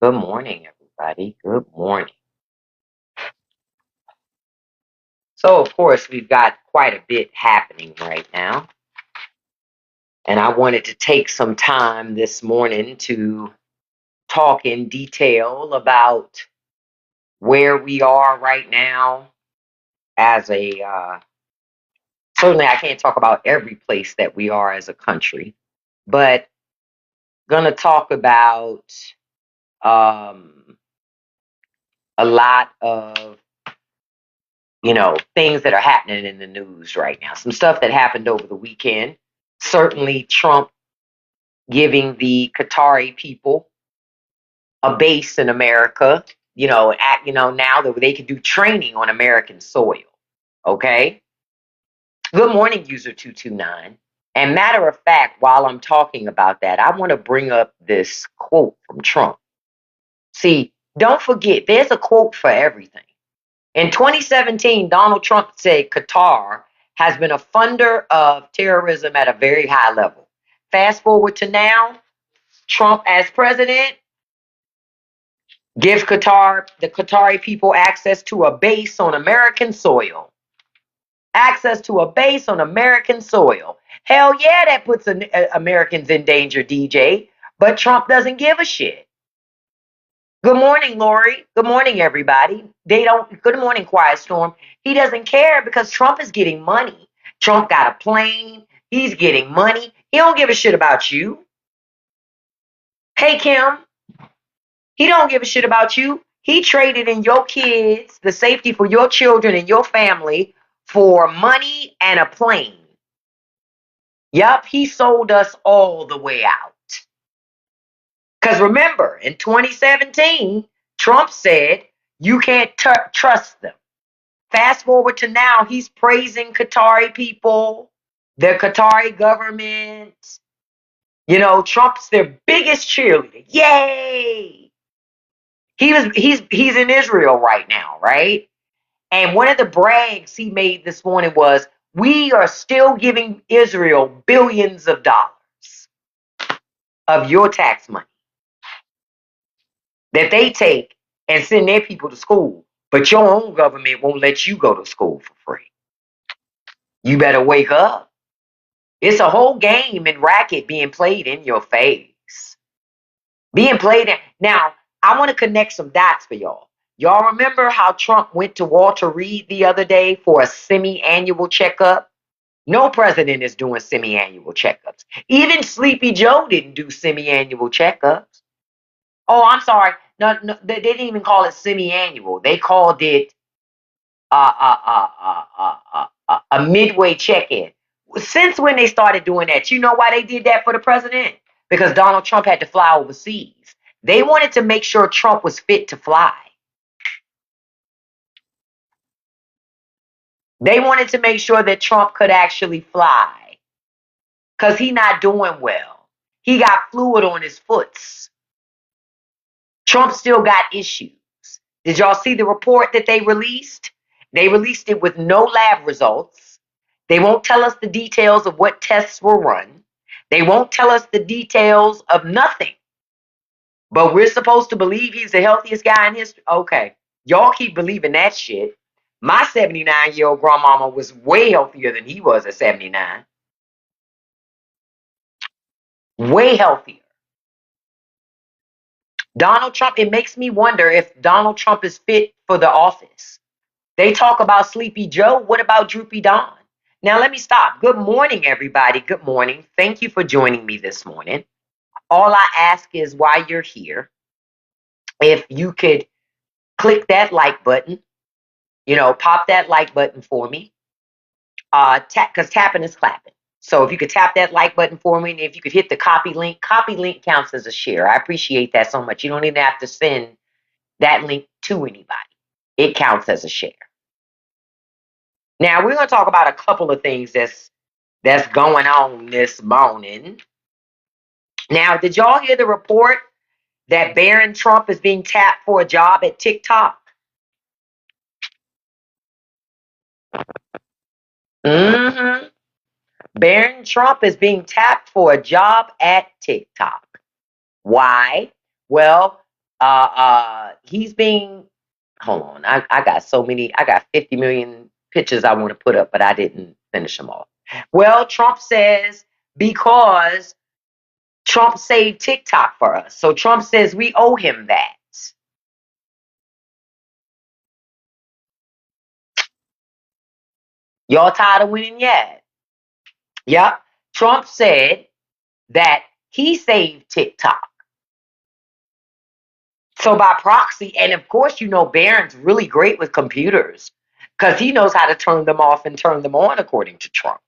Good morning, everybody. Good morning. So, of course, we've got quite a bit happening right now. And I wanted to take some time this morning to talk in detail about where we are right now as certainly I can't talk about every place that we are as a country, but going to talk about um, a lot of things that are happening in the news right now. Some stuff that happened over the weekend. Certainly, Trump giving the Qatari people a base in America. Now that they can do training on American soil. Okay. Good morning, user 229. And matter of fact, while I'm talking about that, I want to bring up this quote from Trump. See, don't forget, there's a quote for everything. In 2017, Donald Trump said Qatar has been a funder of terrorism at a very high level. Fast forward to now, Trump as president gives the Qatari people access to a base on American soil. Access to a base on American soil. Hell yeah, that puts Americans in danger, DJ. But Trump doesn't give a shit. Good morning, Lori. Good morning, everybody. Good morning, Quiet Storm. He doesn't care because Trump is getting money. Trump got a plane. He's getting money. He don't give a shit about you. Hey, Kim. He don't give a shit about you. He traded in your kids, the safety for your children and your family for money and a plane. Yup, he sold us all the way out. Because remember, in 2017, Trump said you can't trust them. Fast forward to now, he's praising Qatari people, the Qatari government. Trump's their biggest cheerleader. Yay! He's in Israel right now, right? And one of the brags he made this morning was, we are still giving Israel billions of dollars of your tax money that they take and send their people to school. But your own government won't let you go to school for free. You better wake up. It's a whole game and racket being played in your face. Being played in. Now, I want to connect some dots for y'all. Y'all remember how Trump went to Walter Reed the other day for a semi-annual checkup? No president is doing semi-annual checkups. Even Sleepy Joe didn't do semi-annual checkups. Oh, I'm sorry. No, they didn't even call it semi-annual. They called it a midway check-in. Since when they started doing that? You know why they did that for the president? Because Donald Trump had to fly overseas. They wanted to make sure Trump was fit to fly. They wanted to make sure that Trump could actually fly. Because he's not doing well. He got fluid on his foots. Trump still got issues. Did y'all see the report that they released? They released it with no lab results. They won't tell us the details of what tests were run. They won't tell us the details of nothing. But we're supposed to believe he's the healthiest guy in history. Okay. Y'all keep believing that shit. My 79-year-old grandmama was way healthier than he was at 79. Way healthier. Donald Trump, it makes me wonder if Donald Trump is fit for the office. They talk about Sleepy Joe. What about Droopy Don? Now, let me stop. Good morning, everybody. Good morning. Thank you for joining me this morning. All I ask is while you're here, if you could click that like button, pop that like button for me. Because tapping is clapping. So if you could tap that like button for me, and if you could hit the copy link counts as a share. I appreciate that so much. You don't even have to send that link to anybody. It counts as a share. Now we're going to talk about a couple of things that's going on this morning. Now, did y'all hear the report that Barron Trump is being tapped for a job at TikTok? Mm-hmm. Barron Trump is being tapped for a job at TikTok. Why? Well, He's being, hold on. I got so many, I got 50 million pictures I want to put up, but I didn't finish them all. Well, Trump says because Trump saved TikTok for us. So Trump says we owe him that. Y'all tired of winning yet? Yep. Trump said that he saved TikTok. So by proxy, and of course, you know, Barron's really great with computers because he knows how to turn them off and turn them on, according to Trump.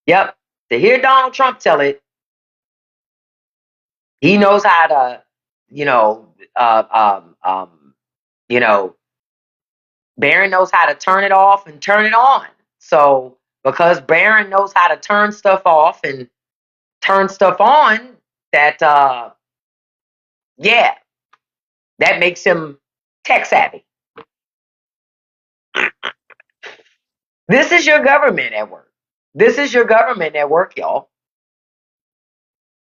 Yep. To hear Donald Trump tell it, he knows how to, you know, you know, Barron knows how to turn it off and turn it on. So because Barron knows how to turn stuff off and turn stuff on, that yeah, that makes him tech savvy. This is your government at work. This is your government at work, y'all.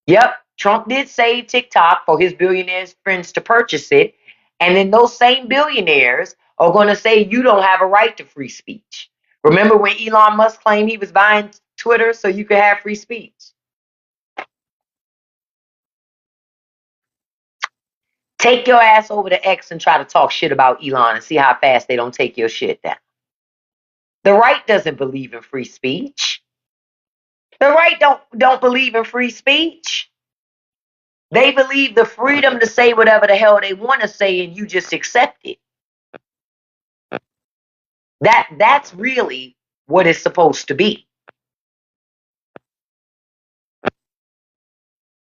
Yep, Trump did save TikTok for his billionaires friends to purchase it. And then those same billionaires are going to say you don't have a right to free speech. Remember when Elon Musk claimed he was buying Twitter so you could have free speech? Take your ass over to X and try to talk shit about Elon and see how fast they don't take your shit down. The right doesn't believe in free speech. The right don't believe in free speech. They believe the freedom to say whatever the hell they want to say and you just accept it. That's really what it's supposed to be.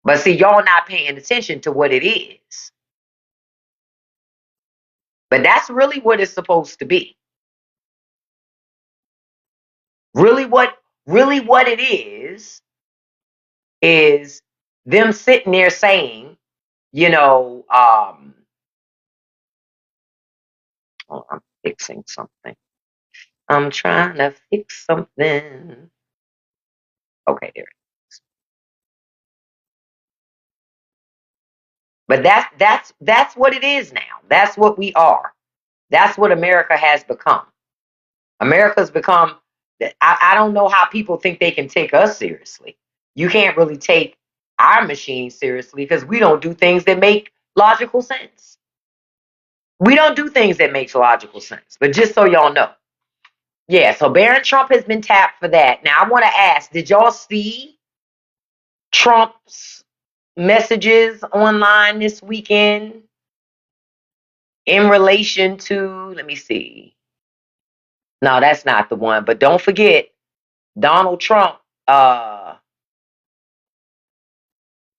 But see, y'all not paying attention to what it is. But that's really what it's supposed to be. Really what it is them sitting there saying, you know, oh, I'm fixing something. I'm trying to fix something. Okay, there. But that's what it is now. That's what we are. That's what America has become. America's become. I don't know how people think they can take us seriously. You can't really take our machine seriously because we don't do things that make logical sense. We don't do things that makes logical sense. But just so y'all know, yeah. So Barron Trump has been tapped for that. Now I want to ask: did y'all see Trump's messages online this weekend in relation to, let me see. No, that's not the one. But don't forget, Donald Trump, hold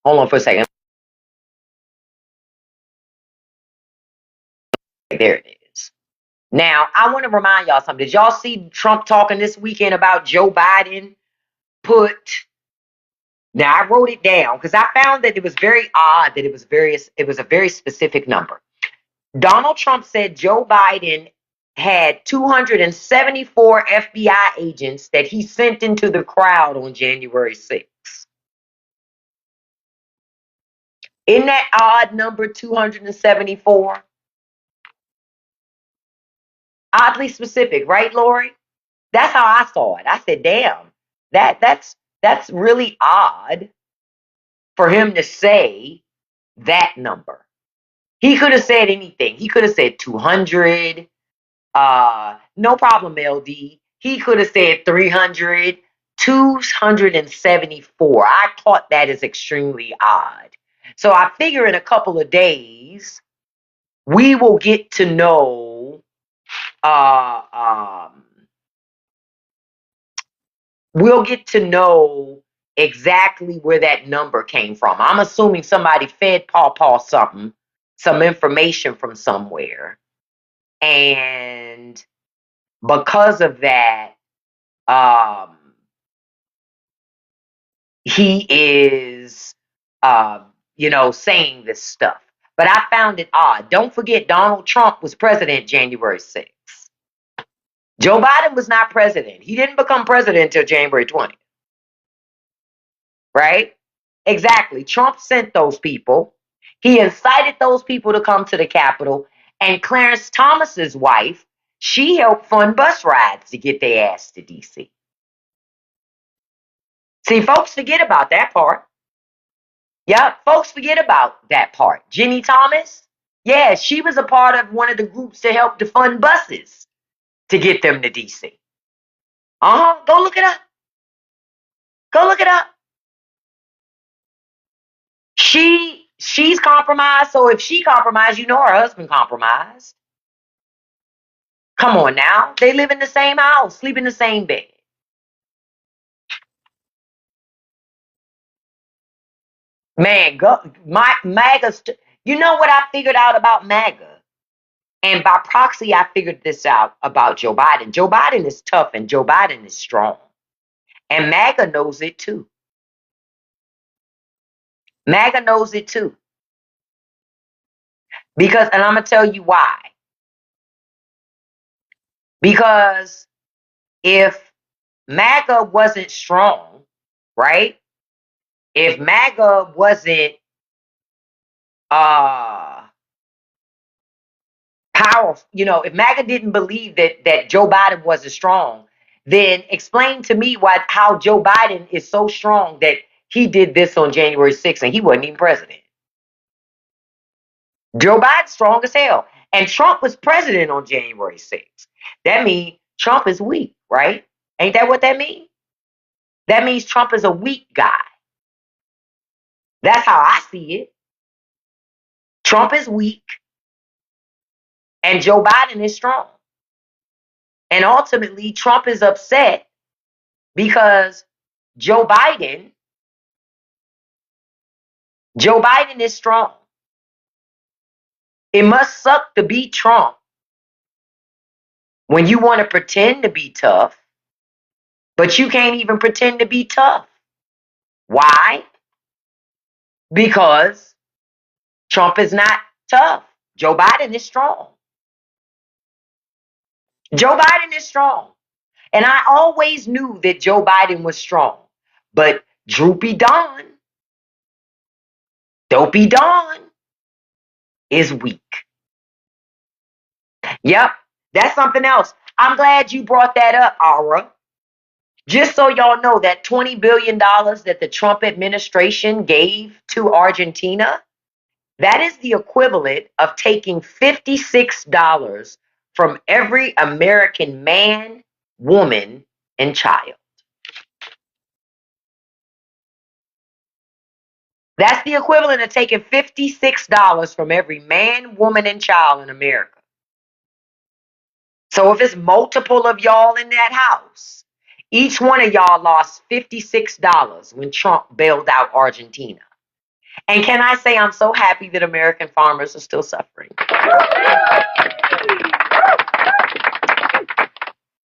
on for a second. There it is. Now, I want to remind y'all something. Did y'all see Trump talking this weekend about Joe Biden put, now I wrote it down because I found that it was very odd that it was a very specific number. Donald Trump said Joe Biden had 274 FBI agents that he sent into the crowd on January 6th. Isn't that odd number, 274? Oddly specific, right, Lori? That's how I saw it. I said, damn, that's really odd for him to say that number. He could have said anything. He could have said 200. No problem, LD. He could have said 300, 274. I thought that is extremely odd. So I figure in a couple of days, we will get to know, uh, um, we'll get to know exactly where that number came from. I'm assuming somebody fed Paw Paw something, some information from somewhere. And because of that, um, he is, saying this stuff. But I found it odd. Don't forget, Donald Trump was president January 6th. Joe Biden was not president. He didn't become president until January 20th. right? Exactly. Trump sent those people. He incited those people to come to the Capitol. And Clarence Thomas's wife, she helped fund bus rides to get their ass to DC. See, folks forget about that part. Yep, folks forget about that part. Jenny Thomas, yeah, she was a part of one of the groups to help to fund buses to get them to DC. Go look it up. Go look it up. She's compromised, so if she compromised, you know her husband compromised. Come on now. They live in the same house, sleep in the same bed. Man, MAGA. You know what I figured out about MAGA? And by proxy, I figured this out about Joe Biden. Joe Biden is tough and Joe Biden is strong. And MAGA knows it too. MAGA knows it too. And I'm going to tell you why. Because if MAGA wasn't strong, right? If MAGA wasn't powerful, if MAGA didn't believe that Joe Biden wasn't strong, then explain to me how Joe Biden is so strong that he did this on January 6th and he wasn't even president. Joe Biden's strong as hell. And Trump was president on January 6th. That means Trump is weak, right? Ain't that what that means? That means Trump is a weak guy. That's how I see it. Trump is weak and Joe Biden is strong. And ultimately, Trump is upset because Joe Biden is strong. It must suck to be Trump when you want to pretend to be tough, but you can't even pretend to be tough. Why? Because Trump is not tough. Joe Biden is strong. Joe Biden is strong. And I always knew that Joe Biden was strong. But Droopy Don, Dopey Don is weak. Yep, that's something else. I'm glad you brought that up, Aura. Just so y'all know, that $20 billion that the Trump administration gave to Argentina, that is the equivalent of taking $56 from every American man, woman, and child. That's the equivalent of taking $56 from every man, woman, and child in America. So if it's multiple of y'all in that house, each one of y'all lost $56 when Trump bailed out Argentina. And can I say I'm so happy that American farmers are still suffering?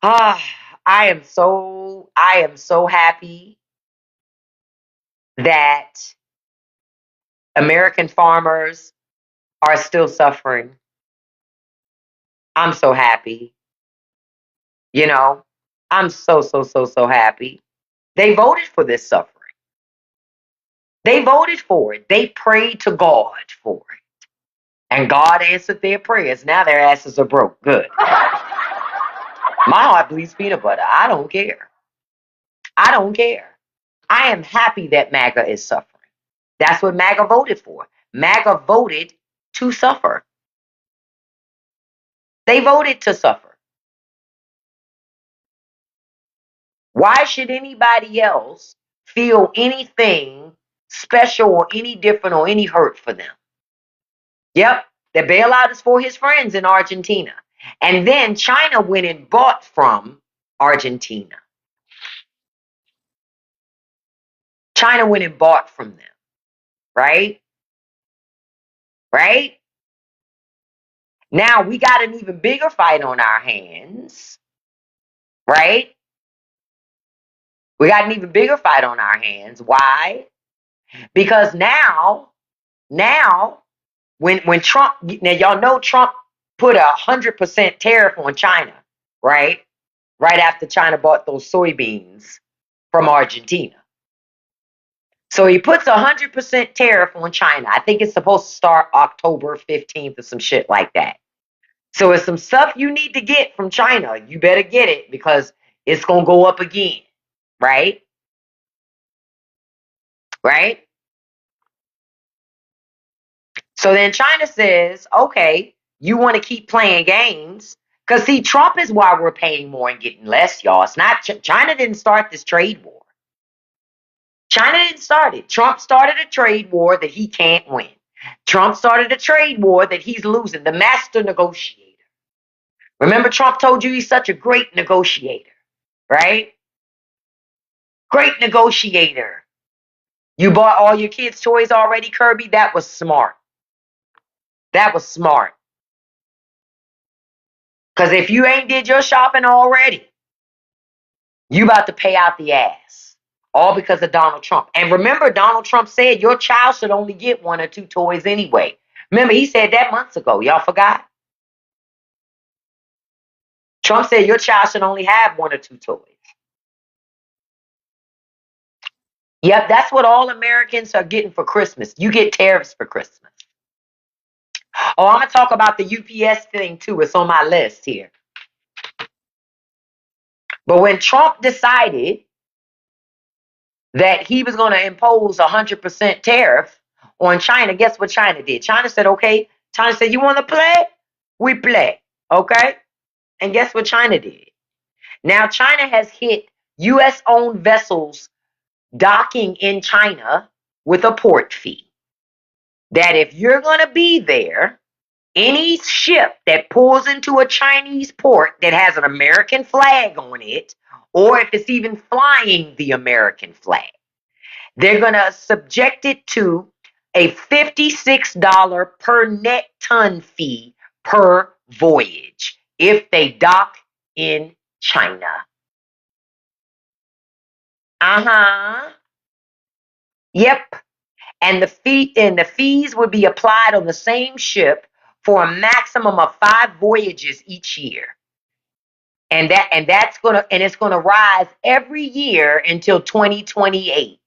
I am so happy that American farmers are still suffering. I'm so happy. I'm so happy. They voted for this suffering. They voted for it. They prayed to God for it. And God answered their prayers. Now their asses are broke. Good. My heart bleeds peanut butter. I don't care. I don't care. I am happy that MAGA is suffering. That's what MAGA voted for. MAGA voted to suffer. They voted to suffer. Why should anybody else feel anything special or any different or any hurt for them? Yep, the bailout is for his friends in Argentina. And then China went and bought from Argentina. China went and bought from them. Right? Right? Now we got an even bigger fight on our hands. Right? We got an even bigger fight on our hands. Why? Because now, when Trump, now y'all know Trump put 100% tariff on China, right? Right after China bought those soybeans from Argentina. So he puts 100% tariff on China. I think it's supposed to start October 15th or some shit like that. So it's some stuff you need to get from China. You better get it because it's going to go up again. Right? Right? So then China says, okay, you want to keep playing games. Because, see, Trump is why we're paying more and getting less, y'all. It's not China didn't start this trade war. China didn't start it. Trump started a trade war that he can't win. Trump started a trade war that he's losing. The master negotiator. Remember, Trump told you he's such a great negotiator, right? Great negotiator. You bought all your kids' toys already, Kirby? That was smart. That was smart. Because if you ain't did your shopping already, you about to pay out the ass. All because of Donald Trump. And remember, Donald Trump said your child should only get 1 or 2 toys anyway. Remember, he said that months ago. Y'all forgot? Trump said your child should only have 1 or 2 toys. Yep, that's what all Americans are getting for Christmas. You get tariffs for Christmas. Oh, I'm going to talk about the UPS thing too. It's on my list here. But when Trump decided that he was going to impose 100% tariff on China, guess what China did? China said, okay. China said, you want to play? We play. Okay? And guess what China did? Now China has hit U.S.-owned vessels docking in China with a port fee. That if you're going to be there, any ship that pulls into a Chinese port that has an American flag on it, or if it's even flying the American flag, they're going to subject it to a $56 per net ton fee per voyage if they dock in China. Yep. And the fees would be applied on the same ship for a maximum of 5 voyages each year. And it's gonna rise every year until 2028.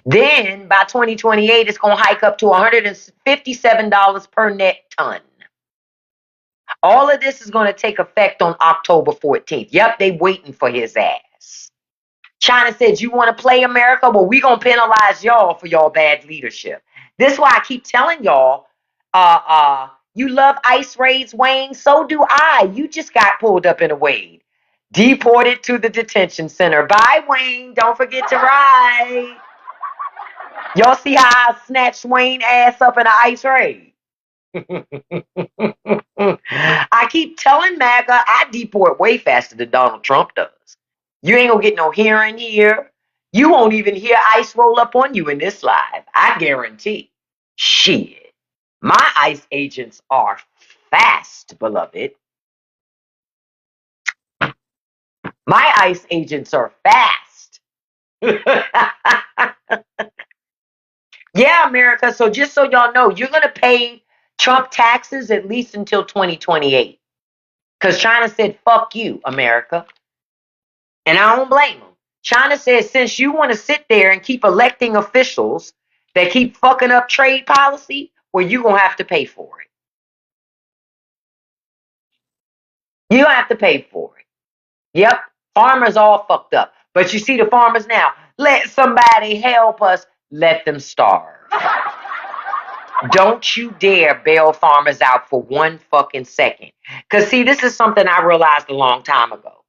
Then by 2028, it's gonna hike up to $157 per net ton. All of this is going to take effect on October 14th. Yep, they waiting for his ass. China said, you want to play America? Well, we going to penalize y'all for y'all bad leadership. This is why I keep telling y'all, you love ICE raids, Wayne. So do I. You just got pulled up in a raid. Deported to the detention center. Bye, Wayne. Don't forget to ride. Y'all see how I snatched Wayne ass up in an ICE raid? I keep telling MAGA I deport way faster than Donald Trump does. You ain't gonna get no hearing here. You won't even hear ICE roll up on you in this live. I guarantee. Shit. My ICE agents are fast, beloved. My ICE agents are fast. Yeah, America. So just so y'all know, you're gonna pay Trump taxes at least until 2028. Because China said, fuck you, America. And I don't blame them. China says, since you want to sit there and keep electing officials that keep fucking up trade policy, well, you're going to have to pay for it. You're going to have to pay for it. Yep, farmers all fucked up. But you see the farmers now. Let somebody help us. Let them starve. Don't you dare bail farmers out for 1 fucking second. Because, see, this is something I realized a long time ago.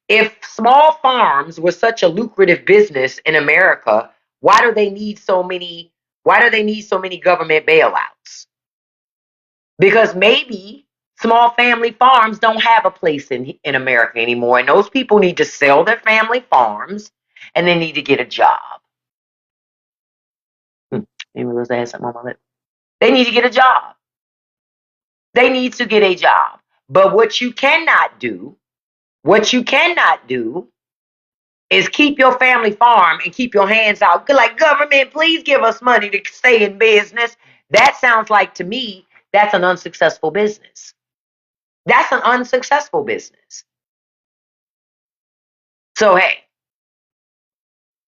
If small farms were such a lucrative business in America, why do they need so many government bailouts? Because maybe small family farms don't have a place in America anymore, and those people need to sell their family farms and they need to get a job. Maybe let's add something on my lip. They need to get a job. They need to get a job. But what you cannot do is keep your family farm and keep your hands out. Like, government, please give us money to stay in business. That sounds like, to me, that's an unsuccessful business. That's an unsuccessful business. So, hey,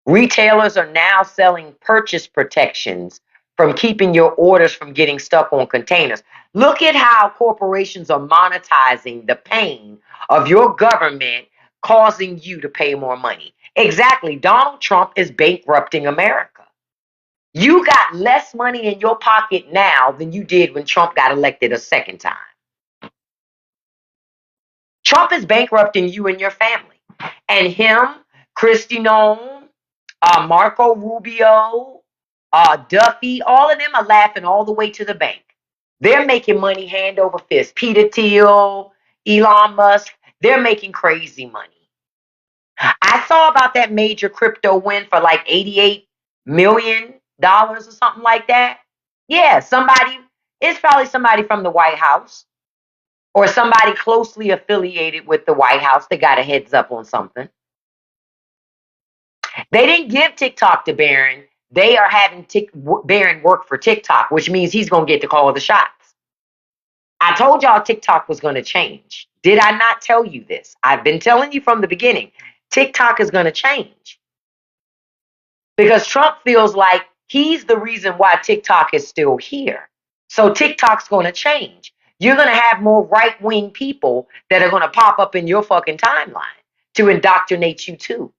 retailers are now selling purchase protections from keeping your orders from getting stuck on containers. Look at how corporations are monetizing the pain of your government causing you to pay more money. Exactly. Donald Trump is bankrupting America. You got less money in your pocket now than you did when Trump got elected a second time. Trump is bankrupting you and your family. And him, Kristi Noem, Marco Rubio, Duffy, all of them are laughing all the way to the bank. They're making money hand over fist. Peter Thiel, Elon Musk, they're making crazy money. I saw about that major crypto win for like $88 million or something like that. Yeah, it's probably somebody from the White House or somebody closely affiliated with the White House that got a heads up on something. They didn't give TikTok to Barron. They are having Barron work for TikTok, which means he's going to get to call the shots. I told y'all TikTok was going to change. Did I not tell you this? I've been telling you from the beginning. TikTok is going to change because Trump feels like he's the reason why TikTok is still here. So TikTok's going to change. You're going to have more right-wing people that are going to pop up in your fucking timeline to indoctrinate you too.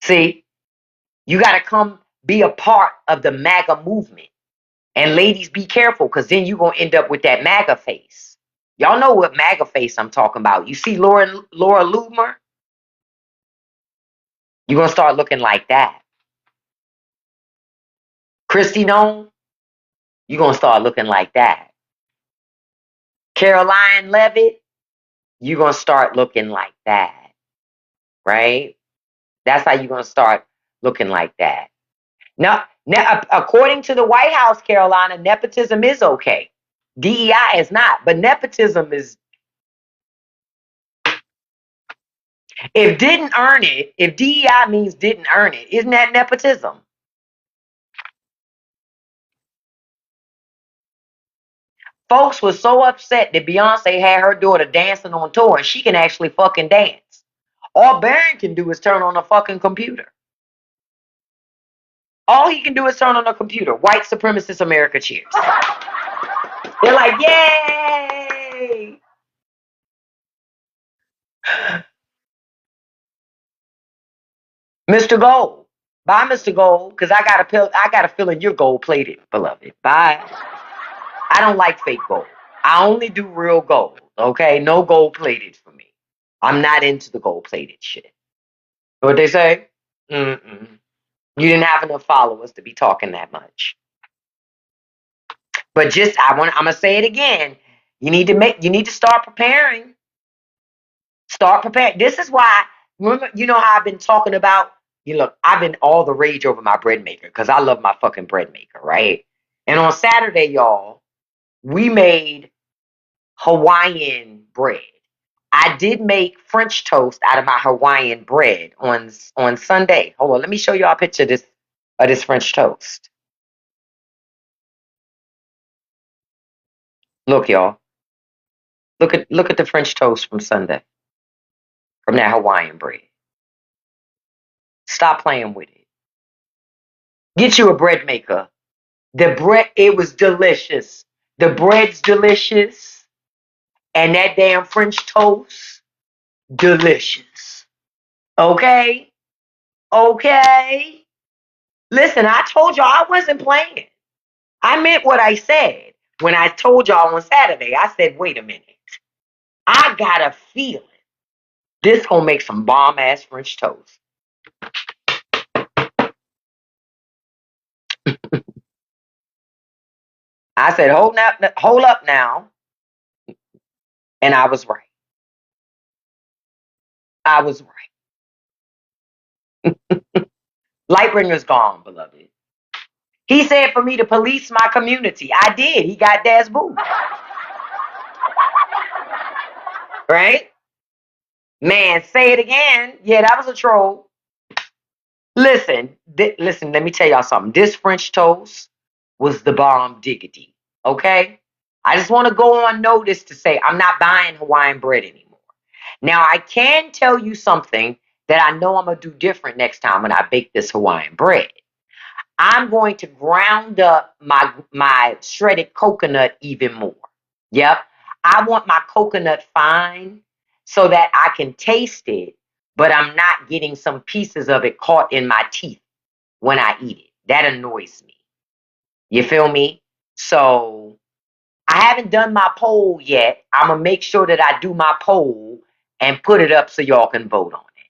See, you got to come be a part of the MAGA movement. And ladies, be careful because then you're going to end up with that MAGA face. Y'all know what MAGA face I'm talking about. You see Laura Loomer? You're going to start looking like that. Kristi Noem? You're going to start looking like that. Caroline Levitt? You're going to start looking like that. Right? That's how you're going to start looking like that. Now, according to the White House, Carolina, nepotism is okay. DEI is not, but nepotism is. If didn't earn it, if DEI means didn't earn it, isn't that nepotism? Folks were so upset that Beyonce had her daughter dancing on tour and she can actually fucking dance. All Barron can do is turn on a fucking computer. All he can do is turn on a computer. White supremacist America cheers. They're like, yay! Mr. Gold. Bye, Mr. Gold, because I got a feeling you're gold plated, beloved. Bye. I don't like fake gold. I only do real gold. Okay? No gold plated for me. I'm not into the gold plated shit. What they say? Mm-mm. You didn't have enough followers to be talking that much. But I'm gonna say it again. You need to start preparing. Start preparing. This is why, remember, you know how I've been talking about, look, I've been all the rage over my bread maker because I love my fucking bread maker, right? And on Saturday, y'all, we made Hawaiian bread. I did make French toast out of my Hawaiian bread on Sunday. Hold on, let me show y'all a picture of this French toast. Look, y'all. Look at the French toast from Sunday. From that Hawaiian bread. Stop playing with it. Get you a bread maker. The bread, it was delicious. The bread's delicious. And that damn French toast, delicious. Okay? Okay? Listen, I told y'all I wasn't playing. I meant what I said. When I told y'all on Saturday, I said, wait a minute. I got a feeling this gonna make some bomb ass French toast. I said, hold up now. And I was right. I was right. Lightbringer's gone, beloved. He said for me to police my community. I did. He got Dad's boo. Right? Man, say it again. Yeah, that was a troll. Listen, let me tell y'all something. This French toast was the bomb diggity. Okay? I just want to go on notice to say I'm not buying Hawaiian bread anymore. Now, I can tell you something that I know I'm going to do different next time when I bake this Hawaiian bread. I'm going to ground up my shredded coconut even more. Yep. I want my coconut fine so that I can taste it, but I'm not getting some pieces of it caught in my teeth when I eat it. That annoys me. You feel me? So I haven't done my poll yet. I'm going to make sure that I do my poll and put it up so y'all can vote on it.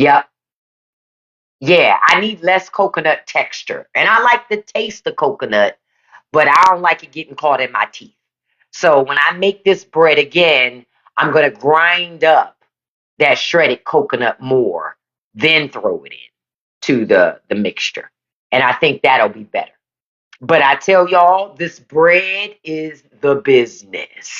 Yep. Yeah, I need less coconut texture. And I like the taste of coconut, but I don't like it getting caught in my teeth. So when I make this bread again, I'm going to grind up that shredded coconut more, then throw it in to the mixture. And I think that'll be better. But I tell y'all, this bread is the business.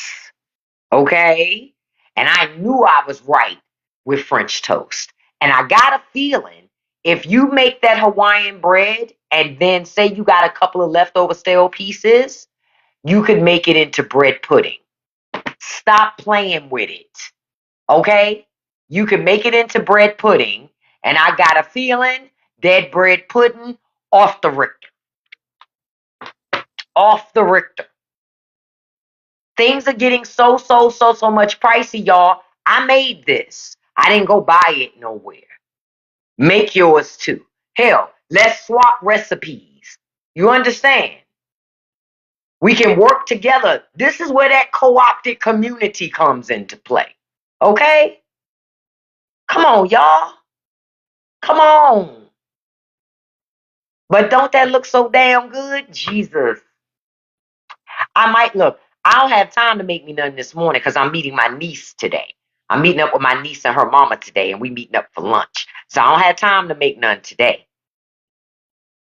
Okay? And I knew I was right with French toast. And I got a feeling if you make that Hawaiian bread and then say you got a couple of leftover stale pieces, you could make it into bread pudding. Stop playing with it. Okay? You can make it into bread pudding. And I got a feeling that bread pudding off the Richter. Off the Richter. Things are getting so much pricey, y'all. I made this. I didn't go buy it nowhere. Make yours too. Hell, let's swap recipes. You understand? We can work together. This is where that co-opted community comes into play. Okay? Come on, y'all. Come on. But don't that look so damn good? Jesus. I might look. I don't have time to make me none this morning because I'm meeting my niece today. I'm meeting up with my niece and her mama today, and we meeting up for lunch. So I don't have time to make none today.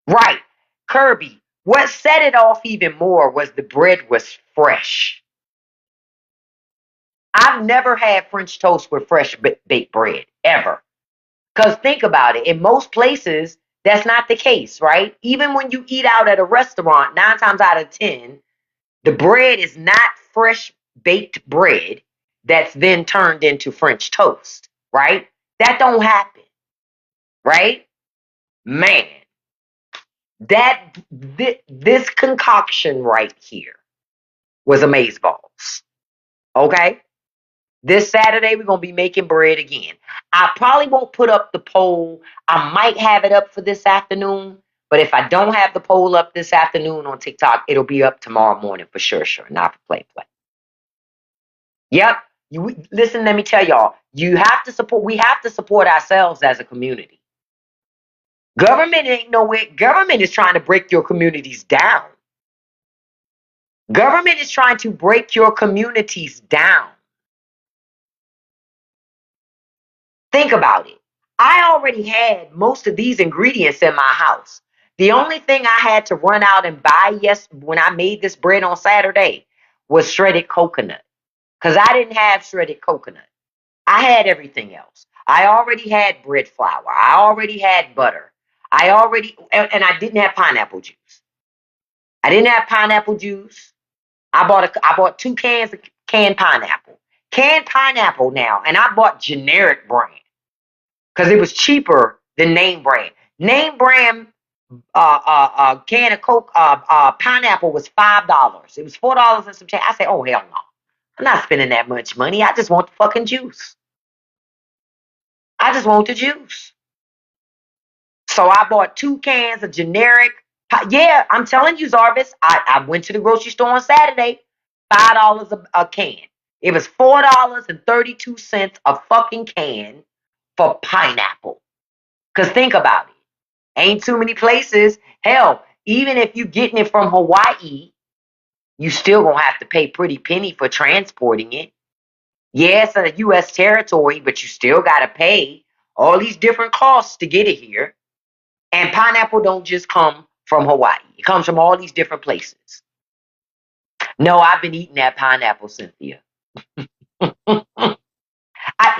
Right. Kirby, what set it off even more was the bread was fresh. I've never had French toast with fresh baked bread, ever. Because think about it, in most places, that's not the case, right? Even when you eat out at a restaurant, 9 times out of 10, the bread is not fresh baked bread that's then turned into French toast, right? That don't happen, right? Man, this concoction right here was amazeballs. Okay? This Saturday, we're going to be making bread again. I probably won't put up the poll. I might have it up for this afternoon. But if I don't have the poll up this afternoon on TikTok, it'll be up tomorrow morning for sure, not for play. Yep. Listen, let me tell y'all, we have to support ourselves as a community. Government ain't nowhere. Government is trying to break your communities down. Government is trying to break your communities down. Think about it. I already had most of these ingredients in my house. The only thing I had to run out and buy when I made this bread on Saturday was shredded coconut. Because I didn't have shredded coconut. I had everything else. I already had bread flour. I already had butter. And I didn't have pineapple juice. I didn't have pineapple juice. I bought 2 cans of canned pineapple. Canned pineapple now, and I bought generic brand because it was cheaper than name brand. Name brand can of Coke pineapple was $5. It was $4 and some change. I said, oh hell no. I'm not spending that much money. I just want the fucking juice. I just want the juice. So I bought 2 cans of generic. Yeah, I'm telling you, Zarvis. I went to the grocery store on Saturday. $5 a can. It was $4.32 a fucking can for pineapple. Cause think about it. Ain't too many places. Hell, even if you getting it from Hawaii, you still gonna have to pay pretty penny for transporting it. Yeah, it's a U.S. territory, but you still gotta pay all these different costs to get it here. And pineapple don't just come from Hawaii. It comes from all these different places. No, I've been eating that pineapple, Cynthia.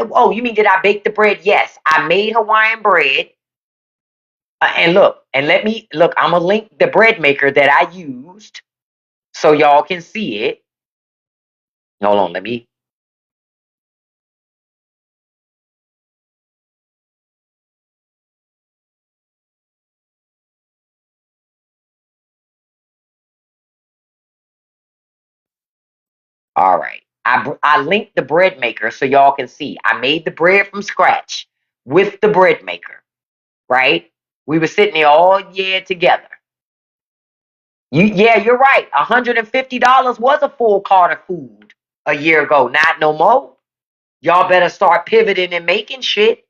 Oh, you mean did I bake the bread? Yes, I made Hawaiian bread. And look, I'm gonna link the bread maker that I used so y'all can see it. Hold on, let me. All right. I linked the bread maker so y'all can see. I made the bread from scratch with the bread maker, right? We were sitting there all year together. Yeah, you're right. $150 was a full cart of food a year ago. Not no more. Y'all better start pivoting and making shit.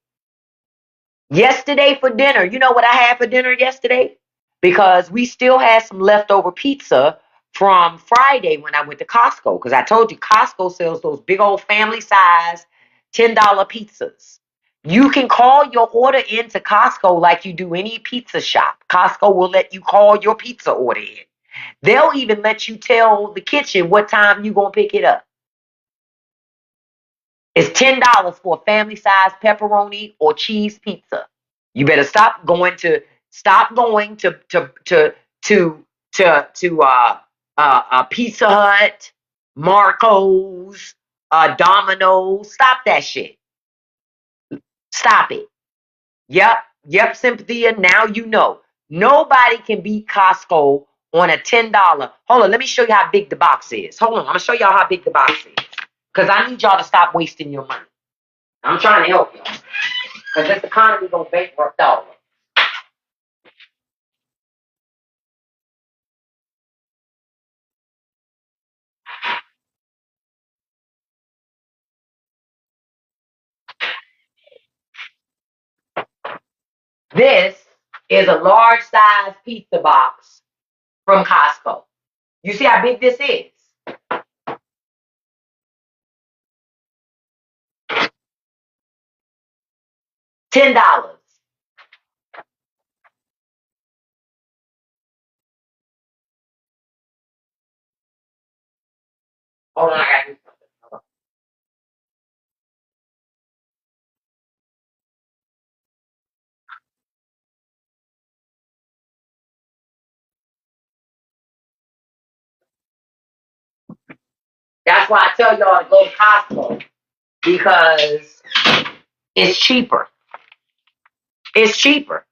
Yesterday for dinner, you know what I had for dinner yesterday? Because we still had some leftover pizza from Friday when I went to Costco. Because I told you Costco sells those big old family size $10 pizzas. You can call your order into Costco like you do any pizza shop. Costco will let you call your pizza order in. They'll even let you tell the kitchen what time you're going to pick it up. It's $10 for a family size pepperoni or cheese pizza. You better stop going to Pizza Hut, Marco's, Domino's. Stop that shit. Stop it. Yep, Cynthia. Now you know. Nobody can beat Costco on a $10. Hold on, let me show you how big the box is. Hold on, I'm gonna show y'all how big the box is. Because I need y'all to stop wasting your money. I'm trying to help y'all. Because this economy gonna bankrupt all of us. This is a large size pizza box from Costco. You see how big this is? $10. Hold on, I got this. That's why I tell y'all to go to Costco because it's cheaper. It's cheaper.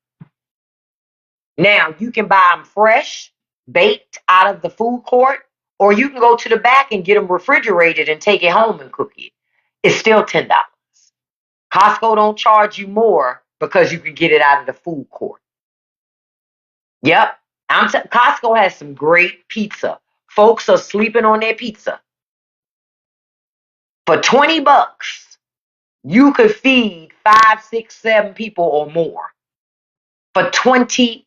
Now you can buy them fresh, baked out of the food court, or you can go to the back and get them refrigerated and take it home and cook it. It's still $10. Costco don't charge you more because you can get it out of the food court. Yep. Costco has some great pizza. Folks are sleeping on their pizza. For $20, you could feed five, six, seven people or more. For $20.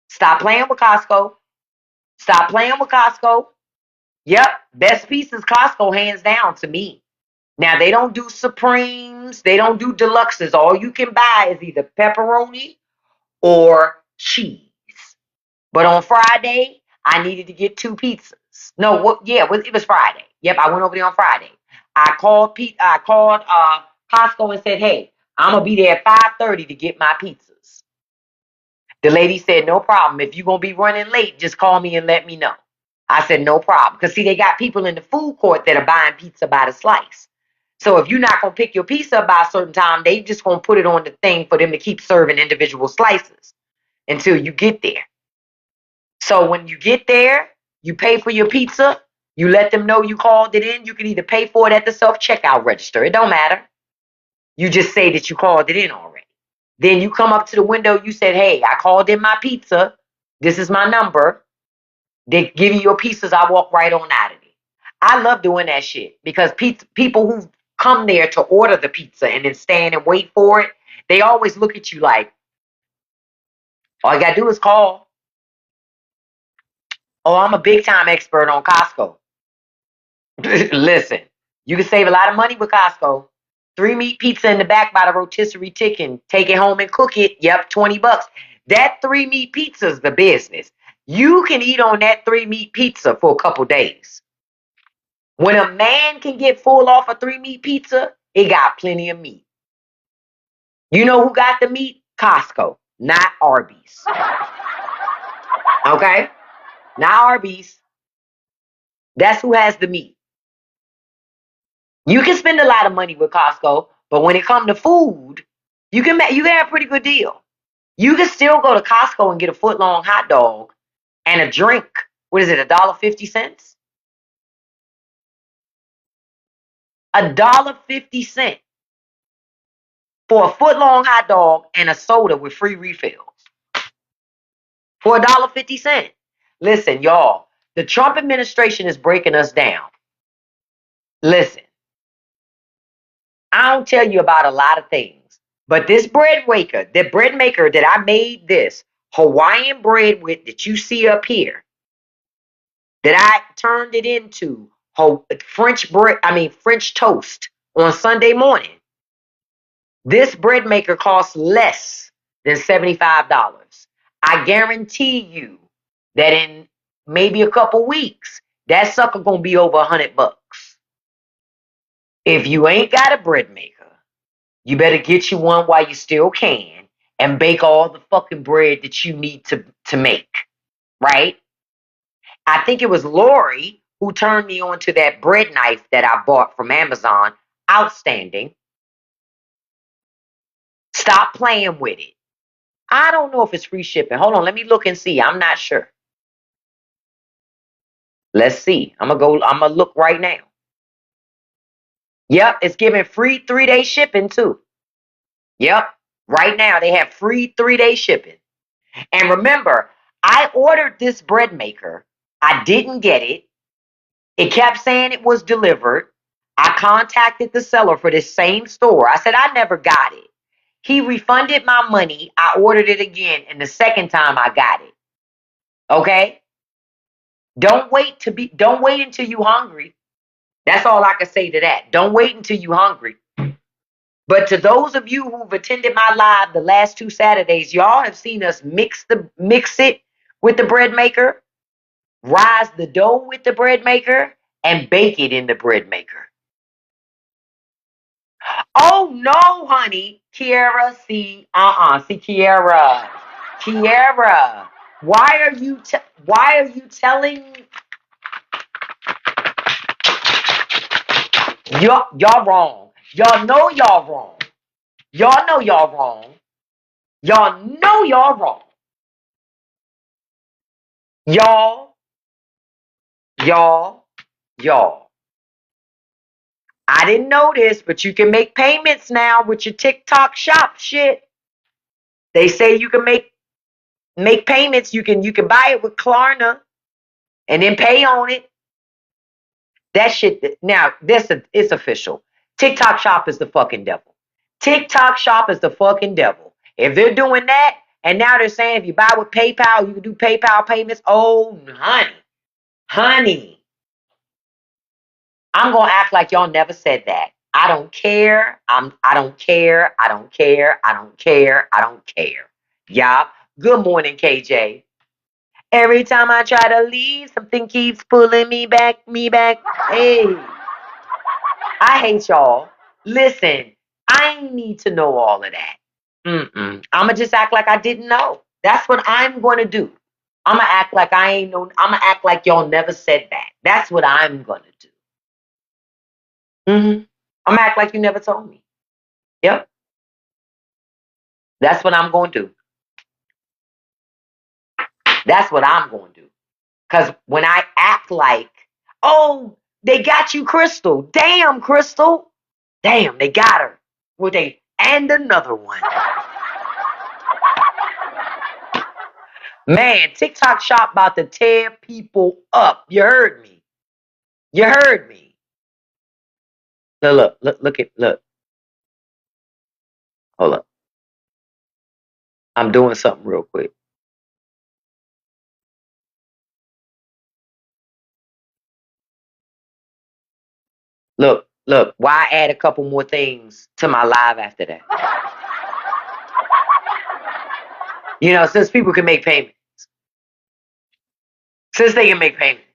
Stop playing with Costco. Stop playing with Costco. Yep. Best pieces Costco hands down to me. Now they don't do Supremes, they don't do deluxes. All you can buy is either pepperoni or cheese. But on Friday, I needed to get two pizzas. No, what? Yeah, it was Friday. Yep, I went over there on Friday. I called Costco and said, "Hey, I'm gonna be there at 5:30 to get my pizzas." The lady said, "No problem. If you're gonna be running late, just call me and let me know." I said, "No problem." Because see, they got people in the food court that are buying pizza by the slice. So if you're not gonna pick your pizza up by a certain time, they just gonna put it on the thing for them to keep serving individual slices until you get there. So when you get there, you pay for your pizza, you let them know you called it in. You can either pay for it at the self-checkout register. It don't matter. You just say that you called it in already. Then you come up to the window, you said, "Hey, I called in my pizza. This is my number." They give you your pizzas, I walk right on out of it. I love doing that shit because people who come there to order the pizza and then stand and wait for it, they always look at you like, all you gotta do is call. Oh, I'm a big time expert on Costco. Listen, you can save a lot of money with Costco. Three meat pizza in the back by the rotisserie chicken. Take it home and cook it. Yep, $20. That three meat pizza is the business. You can eat on that three meat pizza for a couple days. When a man can get full off a three meat pizza, it got plenty of meat. You know who got the meat? Costco, not Arby's. Okay? Not Arby's. That's who has the meat. You can spend a lot of money with Costco, but when it comes to food, you can have a pretty good deal. You can still go to Costco and get a foot long hot dog and a drink. What is it? $1.50? $1.50 for a foot-long hot dog and a soda with free refills. For $1.50. Listen, y'all, the Trump administration is breaking us down. Listen, I don't tell you about a lot of things, but this bread maker, the bread maker that I made this Hawaiian bread with that you see up here, that I turned it into French bread, French toast on Sunday morning. This bread maker costs less than $75. I guarantee you that in maybe a couple weeks, that sucker gonna be over $100. If you ain't got a bread maker, you better get you one while you still can and bake all the fucking bread that you need to make, right? I think it was Lori who turned me on to that bread knife that I bought from Amazon. Outstanding. Stop playing with it. I don't know if it's free shipping. Hold on, let me look and see. I'm not sure. Let's see. I'm gonna look right now. Yep, it's giving free 3-day shipping too. Yep. Right now they have free 3-day shipping. And remember, I ordered this bread maker. I didn't get it. It kept saying it was delivered. I contacted the seller for this same store. I said I never got it. He refunded my money. I ordered it again, and the second time I got it. Okay? Don't wait until you hungry. That's all I can say to that. Don't wait until you hungry. But to those of you who've attended my live the last 2 Saturdays, y'all have seen us mix it with the bread maker, rise the dough with the bread maker, and bake it in the bread maker. Oh no, honey. Kiara, see, Kiara. Kiara, why are you telling y'all wrong? Y'all know y'all wrong. Y'all know y'all wrong. Y'all know y'all wrong. Y'all. I didn't know this, but you can make payments now with your TikTok shop shit. They say you can make payments. You can buy it with Klarna and then pay on it. That shit now it's official. TikTok shop is the fucking devil. TikTok shop is the fucking devil. If they're doing that, and now they're saying if you buy with PayPal, you can do PayPal payments. Oh, honey, I'm gonna act like y'all never said that. I don't care. I don't care. I don't care. I don't care. I don't care. Yeah. Good morning, KJ. Every time I try to leave, something keeps pulling me back. Hey, I hate y'all. Listen, I need to know all of that. I'ma just act like I didn't know. That's what I'm gonna do. I'ma act like I ain't know. I'ma act like y'all never said that. That's what I'm gonna do. I'ma act like you never told me. Yep. That's what I'm gonna do. That's what I'm gonna do. Cause when I act like, oh, they got you, Crystal. Damn, Crystal. Damn, they got her. Well, and another one. Man, TikTok shop about to tear people up. You heard me. You heard me. Look. Hold up. I'm doing something real quick. Look. Why add a couple more things to my live after that? Since people can make payments. Since they can make payments.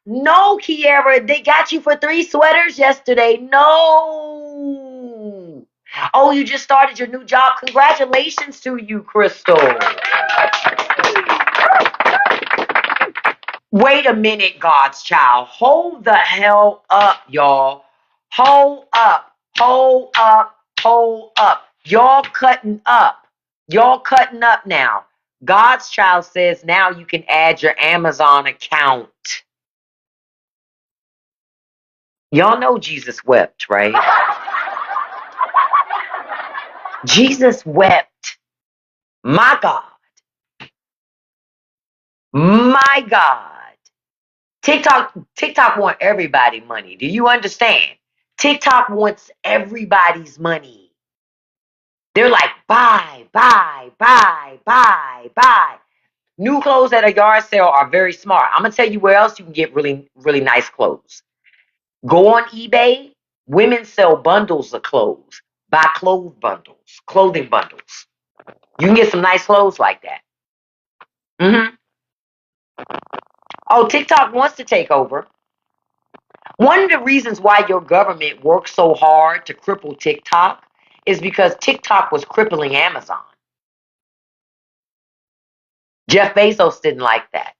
No, Kiara, they got you for 3 sweaters yesterday. No. Oh, you just started your new job. Congratulations to you, Crystal. Wait a minute, God's child. Hold the hell up, y'all. Hold up. Y'all cutting up. Now. God's child says now you can add your Amazon account. Y'all know Jesus wept, right? Jesus wept. My God. My God. TikTok want everybody money. Do you understand? TikTok wants everybody's money. They're like, buy, buy, buy, buy, buy. New clothes at a yard sale are very smart. I'm gonna tell you where else you can get really, really nice clothes. Go on eBay. Women sell bundles of clothes. Buy clothing bundles. You can get some nice clothes like that. Oh, TikTok wants to take over. One of the reasons why your government works so hard to cripple TikTok is because TikTok was crippling Amazon. Jeff Bezos didn't like that.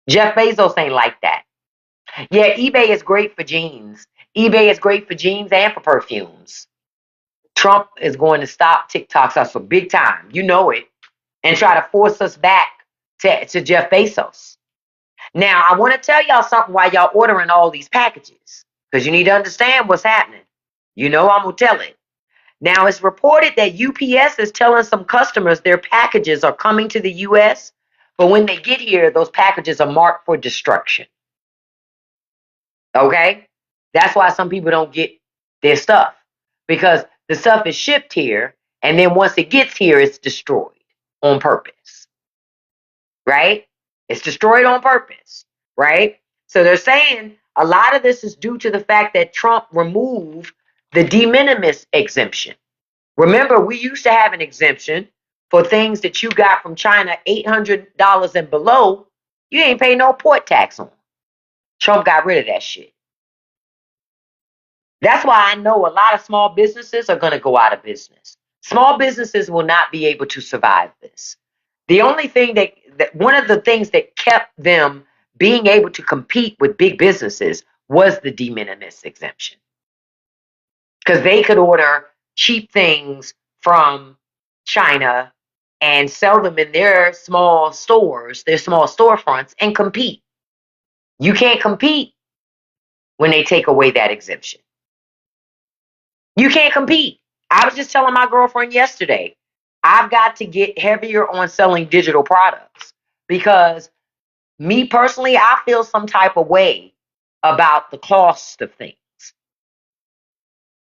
Jeff Bezos ain't like that. Yeah, eBay is great for jeans. eBay is great for jeans and for perfumes. Trump is going to stop TikTok hustle big time. You know it. And try to force us back to Jeff Bezos. Now, I want to tell y'all something while y'all ordering all these packages. Because you need to understand what's happening. You know I'm going to tell it. Now, it's reported that UPS is telling some customers their packages are coming to the US, but when they get here, those packages are marked for destruction. Okay? That's why some people don't get their stuff because the stuff is shipped here, and then once it gets here, it's destroyed on purpose. Right? It's destroyed on purpose. Right? So they're saying a lot of this is due to the fact that Trump removed the de minimis exemption. Remember, we used to have an exemption for things that you got from China, $800 and below. You ain't pay no port tax on. Trump got rid of that shit. That's why I know a lot of small businesses are going to go out of business. Small businesses will not be able to survive this. The only thing one of the things that kept them being able to compete with big businesses was the de minimis exemption. Because they could order cheap things from China and sell them in their small stores, their small storefronts, and compete. You can't compete when they take away that exemption. You can't compete. I was just telling my girlfriend yesterday, I've got to get heavier on selling digital products because me personally, I feel some type of way about the cost of things.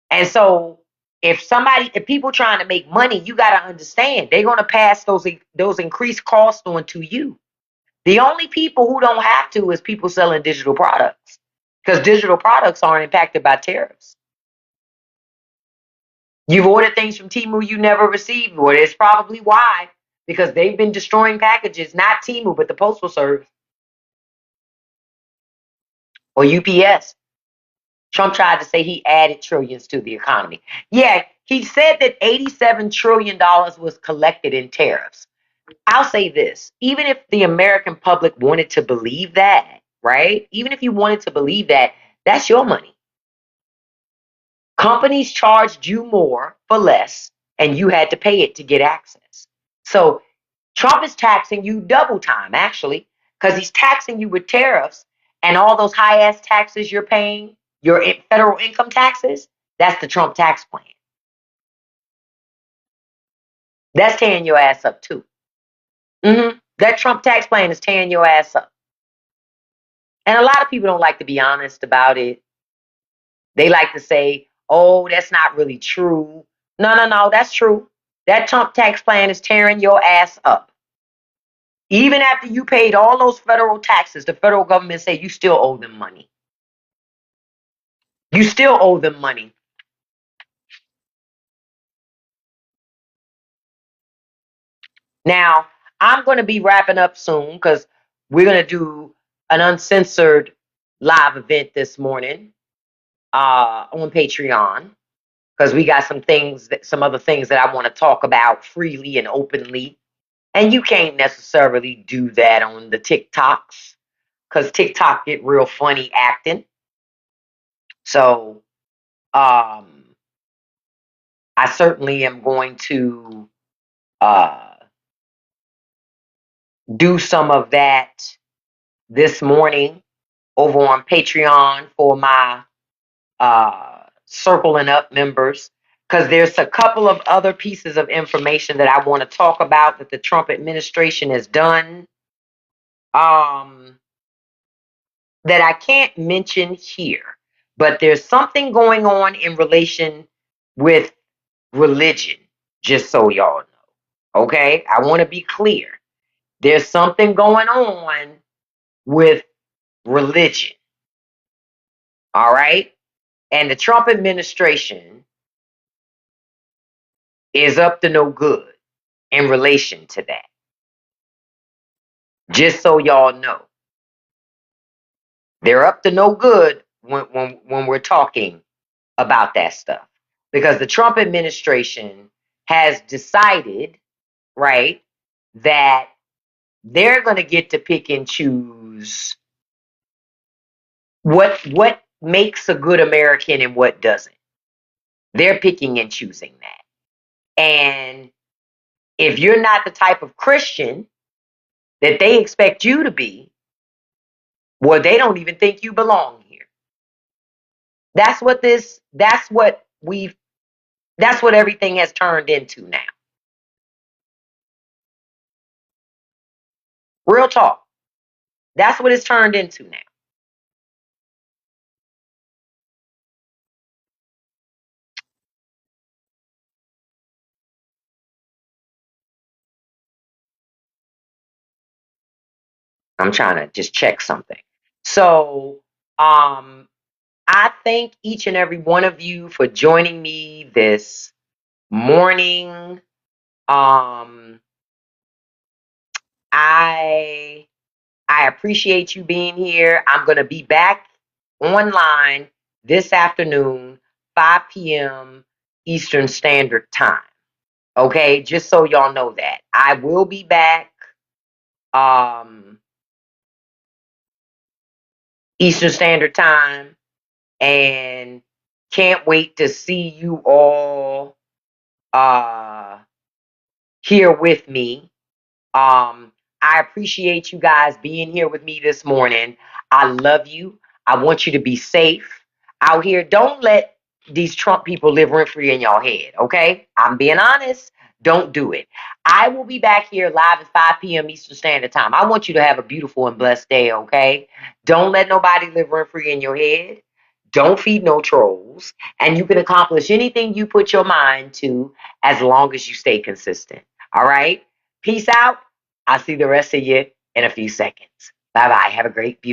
And so if people trying to make money, you got to understand they're going to pass those increased costs on to you. The only people who don't have to is people selling digital products because digital products aren't impacted by tariffs. You've ordered things from Temu you never received, or it's probably why, because they've been destroying packages, not Temu, but the Postal Service or UPS. Trump tried to say he added trillions to the economy. Yeah, he said that $87 trillion was collected in tariffs. I'll say this, even if the American public wanted to believe that, right? Even if you wanted to believe that, that's your money. Companies charged you more for less, and you had to pay it to get access. So Trump is taxing you double time, actually, because he's taxing you with tariffs and all those high ass taxes you're paying, your federal income taxes. That's the Trump tax plan. That's tearing your ass up too. That Trump tax plan is tearing your ass up. And a lot of people don't like to be honest about it. They like to say, oh, that's not really true. No, no, no, that's true. That Trump tax plan is tearing your ass up. Even after you paid all those federal taxes, the federal government say you still owe them money. You still owe them money. Now, I'm going to be wrapping up soon because we're going to do an uncensored live event this morning on Patreon because we got some other things that I want to talk about freely and openly. And you can't necessarily do that on the TikToks because TikTok get real funny acting. So um, I certainly am going to uh, do some of that this morning over on Patreon for my Circling Up members, because there's a couple of other pieces of information that I want to talk about that the Trump administration has done, that I can't mention here. But there's something going on in relation with religion, just so y'all know. Okay? I want to be clear. There's something going on with religion. All right? And the Trump administration is up to no good in relation to that. Just so y'all know. They're up to no good when we're talking about that stuff. Because the Trump administration has decided, right, that they're going to get to pick and choose what makes a good American and what doesn't. They're picking and choosing that. And if you're not the type of Christian that they expect you to be, well, they don't even think you belong here. That's what everything has turned into now. Real talk. That's what it's turned into now. I'm trying to just check something. So, I thank each and every one of you for joining me this morning. I appreciate you being here. I'm going to be back online this afternoon, 5 p.m. Eastern Standard Time. Okay, just so y'all know that. I will be back Eastern Standard Time, and can't wait to see you all here with me. I appreciate you guys being here with me this morning. I love you. I want you to be safe out here. Don't let these Trump people live rent free in your head, okay? I'm being honest. Don't do it. I will be back here live at 5 p.m. Eastern Standard Time. I want you to have a beautiful and blessed day, okay? Don't let nobody live rent free in your head. Don't feed no trolls. And you can accomplish anything you put your mind to as long as you stay consistent. All right? Peace out. I'll see the rest of you in a few seconds. Bye bye. Have a great, beautiful